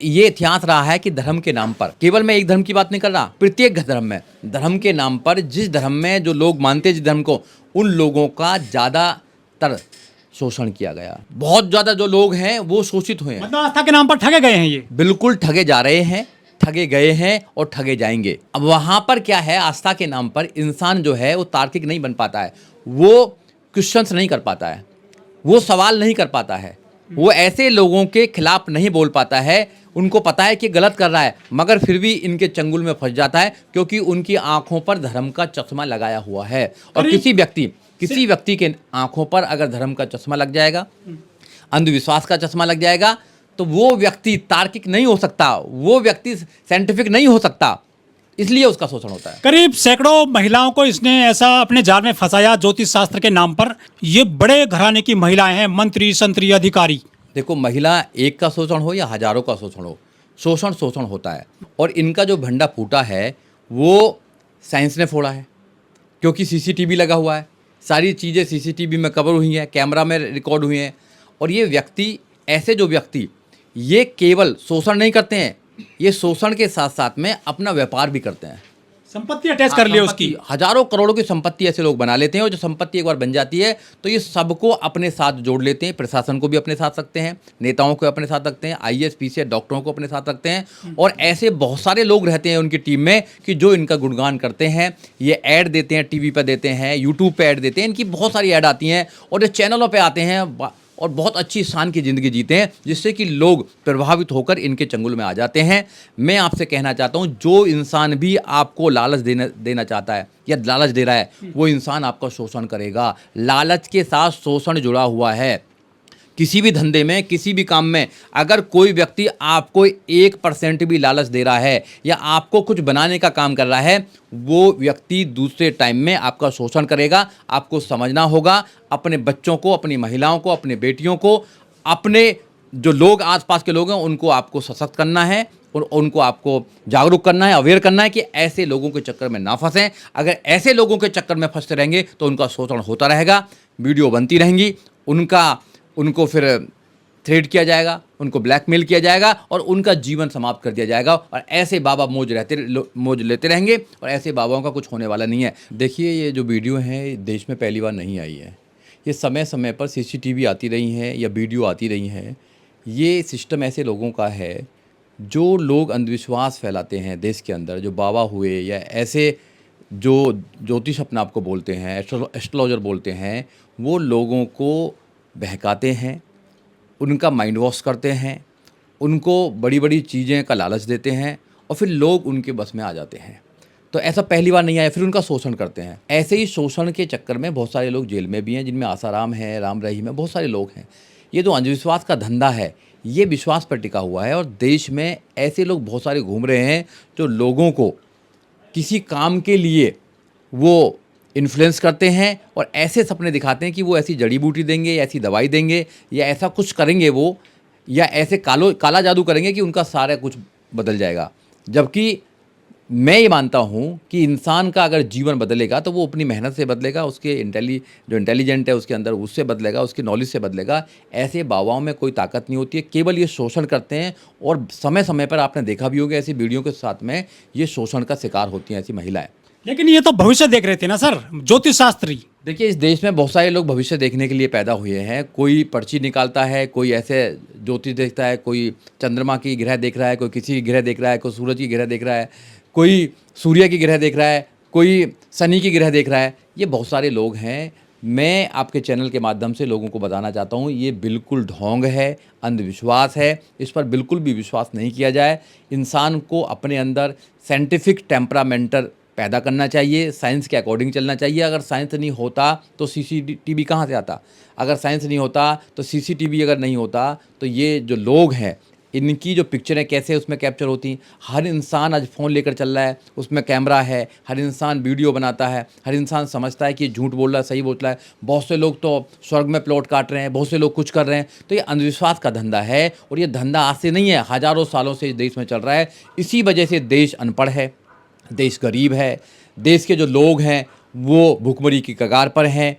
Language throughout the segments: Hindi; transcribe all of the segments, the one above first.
ये इतिहास रहा है कि धर्म के नाम पर, केवल मैं एक धर्म की बात नहीं कर रहा, प्रत्येक धर्म में, धर्म के नाम पर जिस धर्म में जो लोग मानते हैं जिस धर्म को, उन लोगों का ज़्यादातर शोषण किया गया। बहुत ज़्यादा जो लोग हैं वो शोषित हुए हैं। मतलब आस्था के नाम पर ठगे गए हैं ये। बिल्कुल ठगे जा रहे हैं, ठगे गए हैं और ठगे जाएंगे। अब वहाँ पर क्या है, आस्था के नाम पर इंसान जो है वो तार्किक नहीं बन पाता है, वो क्वेश्चंस नहीं कर पाता है, वो सवाल नहीं कर पाता है, वो ऐसे लोगों के खिलाफ नहीं बोल पाता है। उनको पता है कि गलत कर रहा है, मगर फिर भी इनके चंगुल में फंस जाता है, क्योंकि उनकी आंखों पर धर्म का चश्मा लगाया हुआ है। और किसी व्यक्ति के आंखों पर अगर धर्म का चश्मा लग जाएगा, अंधविश्वास का चश्मा लग जाएगा, तो वो व्यक्ति तार्किक नहीं हो सकता, वो व्यक्ति साइंटिफिक नहीं हो सकता, इसलिए उसका शोषण होता है। करीब सैकड़ों महिलाओं को इसने ऐसा अपने जाल में फंसाया ज्योतिष शास्त्र के नाम पर। ये बड़े घराने की महिलाएं हैं, मंत्री, संतरी, अधिकारी। देखो, महिला एक का शोषण हो या हजारों का शोषण हो, शोषण शोषण होता है। और इनका जो भंडा फूटा है वो साइंस ने फोड़ा है, क्योंकि सीसीटीवी लगा हुआ है, सारी चीज़ें सीसीटीवी में कवर हुई हैं, कैमरा में रिकॉर्ड हुई हैं। और ये व्यक्ति, ऐसे जो व्यक्ति, ये केवल शोषण नहीं करते हैं, ये शोषण के साथ साथ में अपना व्यापार भी करते हैं। संपत्ति अटैच कर लिया उसकी। हजारों करोड़ों की संपत्ति ऐसे लोग बना लेते हैं, और जो संपत्ति एक बार बन जाती है तो ये सबको अपने साथ जोड़ लेते हैं। प्रशासन को भी अपने साथ रखते हैं, नेताओं को अपने साथ रखते हैं, आईएएस पीसीएस डॉक्टरों को अपने साथ रखते हैं। और ऐसे बहुत सारे लोग रहते हैं उनकी टीम में कि जो इनका गुणगान करते हैं, ये ऐड देते हैं, टीवी पर देते हैं, यूट्यूब पर ऐड देते हैं, इनकी बहुत सारी ऐड आती हैं और ये चैनलों पर आते हैं और बहुत अच्छी शान की ज़िंदगी जीते हैं, जिससे कि लोग प्रभावित होकर इनके चंगुल में आ जाते हैं। मैं आपसे कहना चाहता हूं, जो इंसान भी आपको लालच देना चाहता है या लालच दे रहा है, वो इंसान आपका शोषण करेगा। लालच के साथ शोषण जुड़ा हुआ है। किसी भी धंधे में, किसी भी काम में, अगर कोई व्यक्ति आपको 1% भी लालच दे रहा है या आपको कुछ बनाने का काम कर रहा है, वो व्यक्ति दूसरे टाइम में आपका शोषण करेगा। आपको समझना होगा, अपने बच्चों को, अपनी महिलाओं को, अपने बेटियों को, अपने जो लोग आसपास के लोग हैं, उनको आपको सशक्त करना है और उनको आपको जागरूक करना है, अवेयर करना है कि ऐसे लोगों के चक्कर में ना फंसें। अगर ऐसे लोगों के चक्कर में फंसते रहेंगे तो उनका शोषण होता रहेगा, वीडियो बनती रहेंगी, उनको फिर थ्रेट किया जाएगा, उनको ब्लैकमेल किया जाएगा और उनका जीवन समाप्त कर दिया जाएगा। और ऐसे बाबा मौज लेते रहेंगे और ऐसे बाबाओं का कुछ होने वाला नहीं है। देखिए, ये जो वीडियो है देश में पहली बार नहीं आई है, ये समय समय पर सीसीटीवी आती रही हैं या वीडियो आती रही हैं। ये सिस्टम ऐसे लोगों का है जो लोग अंधविश्वास फैलाते हैं देश के अंदर, जो बाबा हुए या ऐसे जो ज्योतिष अपने आप को बोलते हैं, एस्ट्रोलॉजर बोलते हैं, वो लोगों को बहकाते हैं, उनका माइंड वॉश करते हैं, उनको बड़ी बड़ी चीज़ें का लालच देते हैं और फिर लोग उनके बस में आ जाते हैं। तो ऐसा पहली बार नहीं आया, फिर उनका शोषण करते हैं। ऐसे ही शोषण के चक्कर में बहुत सारे लोग जेल में भी हैं, जिनमें आसाराम है, राम रहीम है, बहुत सारे लोग हैं। ये जो अंधविश्वास का धंधा है, ये विश्वास पर टिका हुआ है और देश में ऐसे लोग बहुत सारे घूम रहे हैं जो लोगों को किसी काम के लिए वो इन्फ्लुएंस करते हैं और ऐसे सपने दिखाते हैं कि वो ऐसी जड़ी बूटी देंगे या ऐसी दवाई देंगे या ऐसा कुछ करेंगे वो, या ऐसे काला जादू करेंगे कि उनका सारा कुछ बदल जाएगा। जबकि मैं ये मानता हूँ कि इंसान का अगर जीवन बदलेगा तो वो अपनी मेहनत से बदलेगा, उसके जो इंटेलिजेंट है उसके अंदर, उससे बदलेगा, उसकी नॉलेज से बदलेगा। ऐसे बाबाओं में कोई ताकत नहीं होती है, केवल ये शोषण करते हैं। और समय समय पर आपने देखा भी होगा, ऐसी वीडियो के साथ में ये शोषण का शिकार होती हैं ऐसी महिलाएं। लेकिन ये तो भविष्य देख रहे थे ना सर, ज्योतिष शास्त्री। देखिए, इस देश में बहुत सारे लोग भविष्य देखने के लिए पैदा हुए हैं। कोई पर्ची निकालता है, कोई ऐसे ज्योतिष देखता है, कोई चंद्रमा की ग्रह देख रहा है, कोई किसी की ग्रह देख रहा है, कोई सूरज की ग्रह देख रहा है, कोई सूर्य की ग्रह देख रहा है, कोई शनि की ग्रह देख रहा है। ये बहुत सारे लोग हैं। मैं आपके चैनल के माध्यम से लोगों को बताना चाहता हूँ, ये बिल्कुल ढोंग है, अंधविश्वास है। इस पर बिल्कुल भी विश्वास नहीं किया जाए। इंसान को अपने अंदर साइंटिफिक टेम्परामेंटल पैदा करना चाहिए, साइंस के अकॉर्डिंग चलना चाहिए। अगर साइंस नहीं होता तो सीसीटीवी कहाँ से आता? अगर साइंस नहीं होता तो सीसीटीवी अगर नहीं होता तो ये जो लोग हैं, इनकी जो पिक्चरें कैसे उसमें कैप्चर होती। हर इंसान आज फ़ोन लेकर चल रहा है, उसमें कैमरा है, हर इंसान वीडियो बनाता है, हर इंसान समझता है कि ये झूठ बोल रहा है, सही बोल रहा है। बहुत से लोग तो स्वर्ग में प्लॉट काट रहे हैं, बहुत से लोग कुछ कर रहे हैं। तो ये अंधविश्वास का धंधा है और ये धंधा आज से नहीं है, हज़ारों सालों से इस देश में चल रहा है। इसी वजह से देश अनपढ़ है, देश गरीब है, देश के जो लोग हैं वो भुखमरी की कगार पर हैं।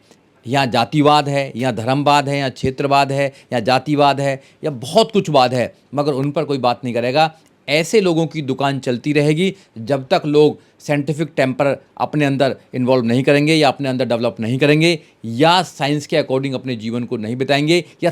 यहाँ जातिवाद है, यहाँ धर्मवाद है, यहाँ क्षेत्रवाद है, यहाँ जातिवाद है, या बहुत कुछ वाद है, मगर उन पर कोई बात नहीं करेगा। ऐसे लोगों की दुकान चलती रहेगी जब तक लोग साइंटिफिक टेम्पर अपने अंदर इन्वॉल्व नहीं करेंगे, या अपने अंदर डेवलप नहीं करेंगे, या साइंस के अकॉर्डिंग अपने जीवन को नहीं बिताएंगे, या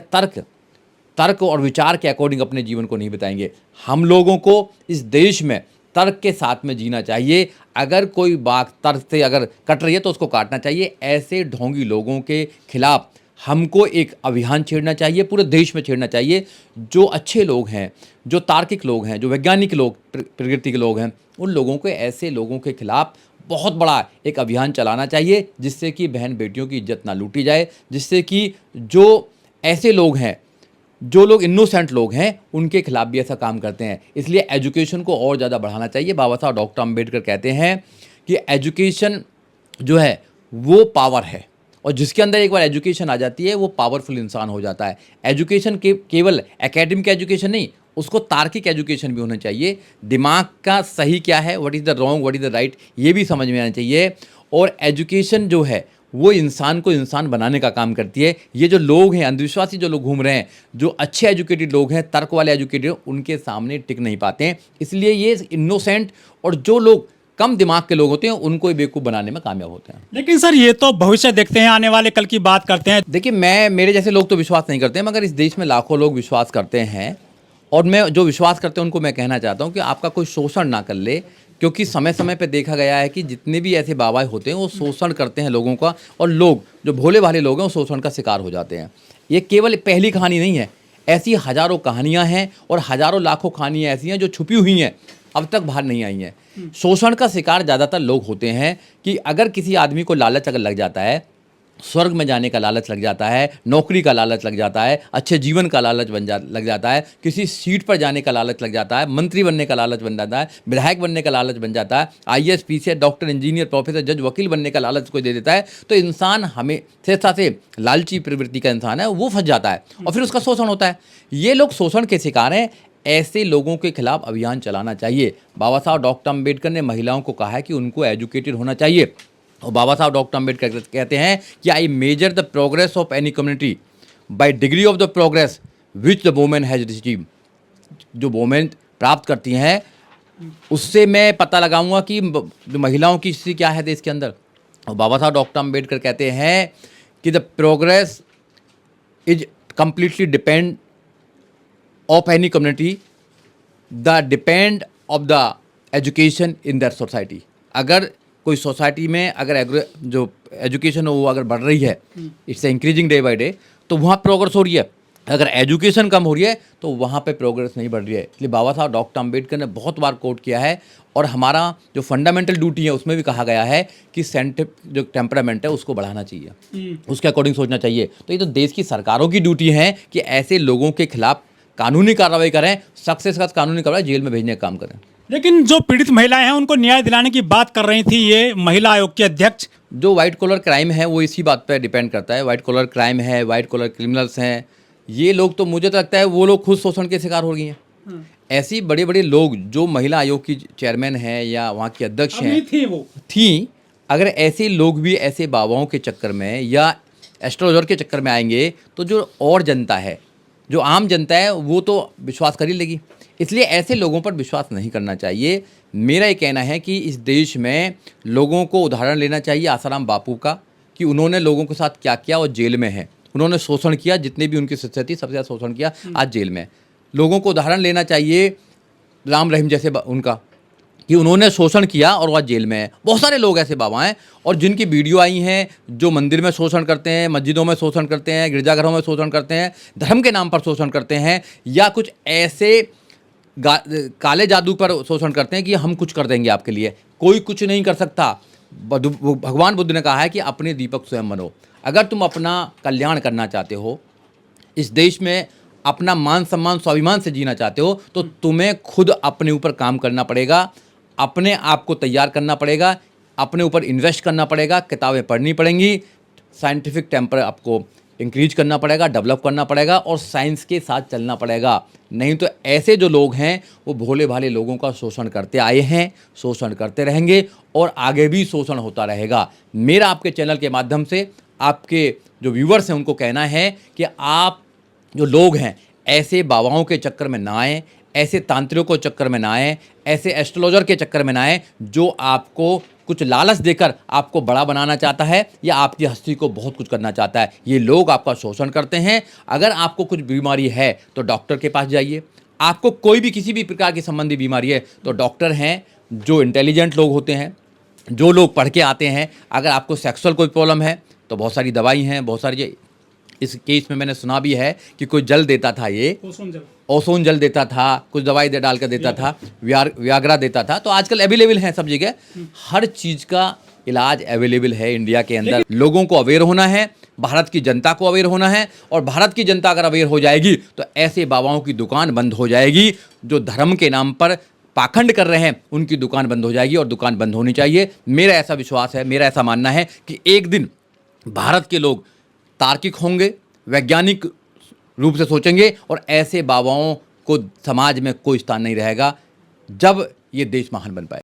तर्क और विचार के अकॉर्डिंग अपने जीवन को नहीं बिताएंगे। हम लोगों को इस देश में तर्क के साथ में जीना चाहिए। अगर कोई बात तर्क से अगर कट रही है तो उसको काटना चाहिए। ऐसे ढोंगी लोगों के खिलाफ हमको एक अभियान छेड़ना चाहिए, पूरे देश में छेड़ना चाहिए। जो अच्छे लोग हैं, जो तार्किक लोग हैं, जो वैज्ञानिक लोग, प्रकृति के लोग हैं, उन लोगों को, ऐसे लोगों के खिलाफ बहुत बड़ा एक अभियान चलाना चाहिए, जिससे कि बहन बेटियों की इज्जत ना लूटी जाए, जिससे कि जो ऐसे लोग हैं, जो लोग इनोसेंट लोग हैं, उनके खिलाफ भी ऐसा काम करते हैं। इसलिए एजुकेशन को और ज़्यादा बढ़ाना चाहिए। बाबा साहब डॉक्टर अम्बेडकर कहते हैं कि एजुकेशन जो है वो पावर है, और जिसके अंदर एक बार एजुकेशन आ जाती है वो पावरफुल इंसान हो जाता है। एजुकेशन केवल एकेडमिक एजुकेशन नहीं, उसको तार्किक एजुकेशन भी होना चाहिए। दिमाग का सही क्या है, what is the wrong, what is the right, ये भी समझ में आना चाहिए। और एजुकेशन जो है वो इंसान को इंसान बनाने का काम करती है। ये जो लोग हैं, अंधविश्वासी जो लोग घूम रहे हैं, जो अच्छे एजुकेटेड लोग हैं, तर्क वाले एजुकेटेड, उनके सामने टिक नहीं पाते हैं। इसलिए ये इनोसेंट और जो लोग कम दिमाग के लोग होते हैं, उनको ही बेवकूफ़ बनाने में कामयाब होते हैं। लेकिन सर ये तो भविष्य देखते हैं, आने वाले कल की बात करते हैं। देखिए, मेरे जैसे लोग तो विश्वास नहीं करते हैं, मगर इस देश में लाखों लोग विश्वास करते हैं। और मैं जो विश्वास करते हैं उनको मैं कहना चाहता हूँ कि आपका कोई शोषण ना कर ले, क्योंकि समय समय पे देखा गया है कि जितने भी ऐसे बाबा होते हैं वो शोषण करते हैं लोगों का, और लोग जो भोले भाले लोग हैं वो शोषण का शिकार हो जाते हैं। ये केवल पहली कहानी नहीं है, ऐसी हज़ारों कहानियाँ हैं, और हज़ारों लाखों कहानियाँ ऐसी हैं जो छुपी हुई हैं, अब तक बाहर नहीं आई हैं। शोषण का शिकार ज़्यादातर लोग होते हैं कि अगर किसी आदमी को लालच अगर लग जाता है, स्वर्ग में जाने का लालच लग जाता है, नौकरी का लालच लग जाता है, अच्छे जीवन का लालच लग जाता है, किसी सीट पर जाने का लालच लग जाता है, मंत्री बनने का लालच बन जाता है, विधायक बनने का लालच बन जाता है, IAS PCS doctor engineer professor जज वकील बनने का लालच कोई दे देता है, तो इंसान हमेशा से लालची प्रवृत्ति का इंसान है, वो फंस जाता है और फिर उसका शोषण होता है। ये लोग शोषण के शिकार हैं। ऐसे लोगों के खिलाफ अभियान चलाना चाहिए। बाबा साहब डॉक्टर अम्बेडकर ने महिलाओं को कहा है कि उनको एजुकेटेड होना चाहिए, और बाबा साहब डॉक्टर अम्बेडकर कहते हैं कि I measure the progress of any community by degree of the progress which the women has received. जो वोमेन प्राप्त करती हैं उससे मैं पता लगाऊंगा कि जो महिलाओं की स्थिति क्या है देश के अंदर। और बाबा साहब डॉक्टर अम्बेडकर कहते हैं कि the progress is completely depend of any community the depend of the education in that society. अगर कोई सोसाइटी में अगर जो एजुकेशन हो वो अगर बढ़ रही है, it's increasing day by day, तो वहाँ प्रोग्रेस हो रही है। अगर एजुकेशन कम हो रही है तो वहाँ पे प्रोग्रेस नहीं बढ़ रही है। इसलिए बाबा साहब डॉक्टर अम्बेडकर ने बहुत बार कोट किया है, और हमारा जो फंडामेंटल ड्यूटी है उसमें भी कहा गया है कि साइंटिफिक जो टेम्परामेंट है उसको बढ़ाना चाहिए, उसके अकॉर्डिंग सोचना चाहिए। तो ये तो देश की सरकारों की ड्यूटी है कि ऐसे लोगों के खिलाफ कानूनी कार्रवाई करें, सख्त से सख्त कानूनी कार्रवाई, जेल में भेजने का काम करें। लेकिन जो पीड़ित महिलाएं हैं उनको न्याय दिलाने की बात कर रही थी ये महिला आयोग की अध्यक्ष। जो वाइट कॉलर क्राइम है वो इसी बात पर डिपेंड करता है। वाइट कॉलर क्राइम है, वाइट कॉलर क्रिमिनल्स हैं, ये लोग तो मुझे तो लगता है वो लोग खुद शोषण के शिकार हो गई हैं। ऐसी बड़े बड़े लोग जो महिला आयोग की चेयरमैन हैं या वहाँ की अध्यक्ष हैं थी, अगर ऐसे लोग भी ऐसे बाबाओं के चक्कर में या एस्ट्रोलॉजर के चक्कर में आएंगे तो जो और जनता है, जो आम जनता है, वो तो विश्वास कर ही लेगी। इसलिए ऐसे लोगों पर विश्वास नहीं करना चाहिए। मेरा ये कहना है कि इस देश में लोगों को उदाहरण लेना चाहिए आसाराम बापू का, कि उन्होंने लोगों के साथ क्या किया और जेल में हैं। उन्होंने शोषण किया, जितने भी उनकी शिष्य थी सबसे ज़्यादा शोषण किया, आज जेल में। लोगों को उदाहरण लेना चाहिए राम रहीम जैसे उनका, कि उन्होंने शोषण किया और वह जेल में है। बहुत सारे लोग ऐसे बाबा हैं और जिनकी वीडियो आई हैं, जो मंदिर में शोषण करते हैं, मस्जिदों में शोषण करते हैं, गिरजाघरों में शोषण करते हैं, धर्म के नाम पर शोषण करते हैं, या कुछ ऐसे काले जादू पर शोषण करते हैं कि हम कुछ कर देंगे आपके लिए। कोई कुछ नहीं कर सकता। भगवान बुद्ध ने कहा है कि अपने दीपक स्वयं बनो। अगर तुम अपना कल्याण करना चाहते हो, इस देश में अपना मान सम्मान स्वाभिमान से जीना चाहते हो, तो तुम्हें खुद अपने ऊपर काम करना पड़ेगा, अपने आप को तैयार करना पड़ेगा, अपने ऊपर इन्वेस्ट करना पड़ेगा, किताबें पढ़नी पड़ेंगी, साइंटिफिक टेम्पर आपको इंक्रीज करना पड़ेगा, डेवलप करना पड़ेगा, और साइंस के साथ चलना पड़ेगा। नहीं तो ऐसे जो लोग हैं वो भोले भाले लोगों का शोषण करते आए हैं, शोषण करते रहेंगे और आगे भी शोषण होता रहेगा। मेरा आपके चैनल के माध्यम से आपके जो व्यूवर्स हैं उनको कहना है कि आप जो लोग हैं ऐसे बाबाओं के चक्कर में ना आएँ, ऐसे तांत्रिकों के चक्कर में ना आएँ, ऐसे एस्ट्रोलॉजर के चक्कर में ना आएँ जो आपको कुछ लालच देकर आपको बड़ा बनाना चाहता है या आपकी हस्ती को बहुत कुछ करना चाहता है। ये लोग आपका शोषण करते हैं। अगर आपको कुछ बीमारी है तो डॉक्टर के पास जाइए। आपको कोई भी किसी भी प्रकार की संबंधी बीमारी है तो डॉक्टर हैं जो इंटेलिजेंट लोग होते हैं, जो लोग पढ़ के आते हैं। अगर आपको सेक्सुअल कोई प्रॉब्लम है तो बहुत सारी दवाई हैं, बहुत सारी। इस केस में मैंने सुना भी है कि कोई जल देता था, ये ओसोन जल देता था, कुछ दवाई दे डाल कर देता था, वियाग्रा देता था। तो आजकल अवेलेबल है सब जगह, हर चीज़ का इलाज अवेलेबल है इंडिया के अंदर। लोगों को अवेयर होना है, भारत की जनता को अवेयर होना है, और भारत की जनता अगर अवेयर हो जाएगी तो ऐसे बाबाओं की दुकान बंद हो जाएगी। जो धर्म के नाम पर पाखंड कर रहे हैं उनकी दुकान बंद हो जाएगी, और दुकान बंद होनी चाहिए। मेरा ऐसा विश्वास है, मेरा ऐसा मानना है कि एक दिन भारत के लोग तार्किक होंगे, वैज्ञानिक रूप से सोचेंगे, और ऐसे बाबाओं को समाज में कोई स्थान नहीं रहेगा जब ये देश महान बन पाए।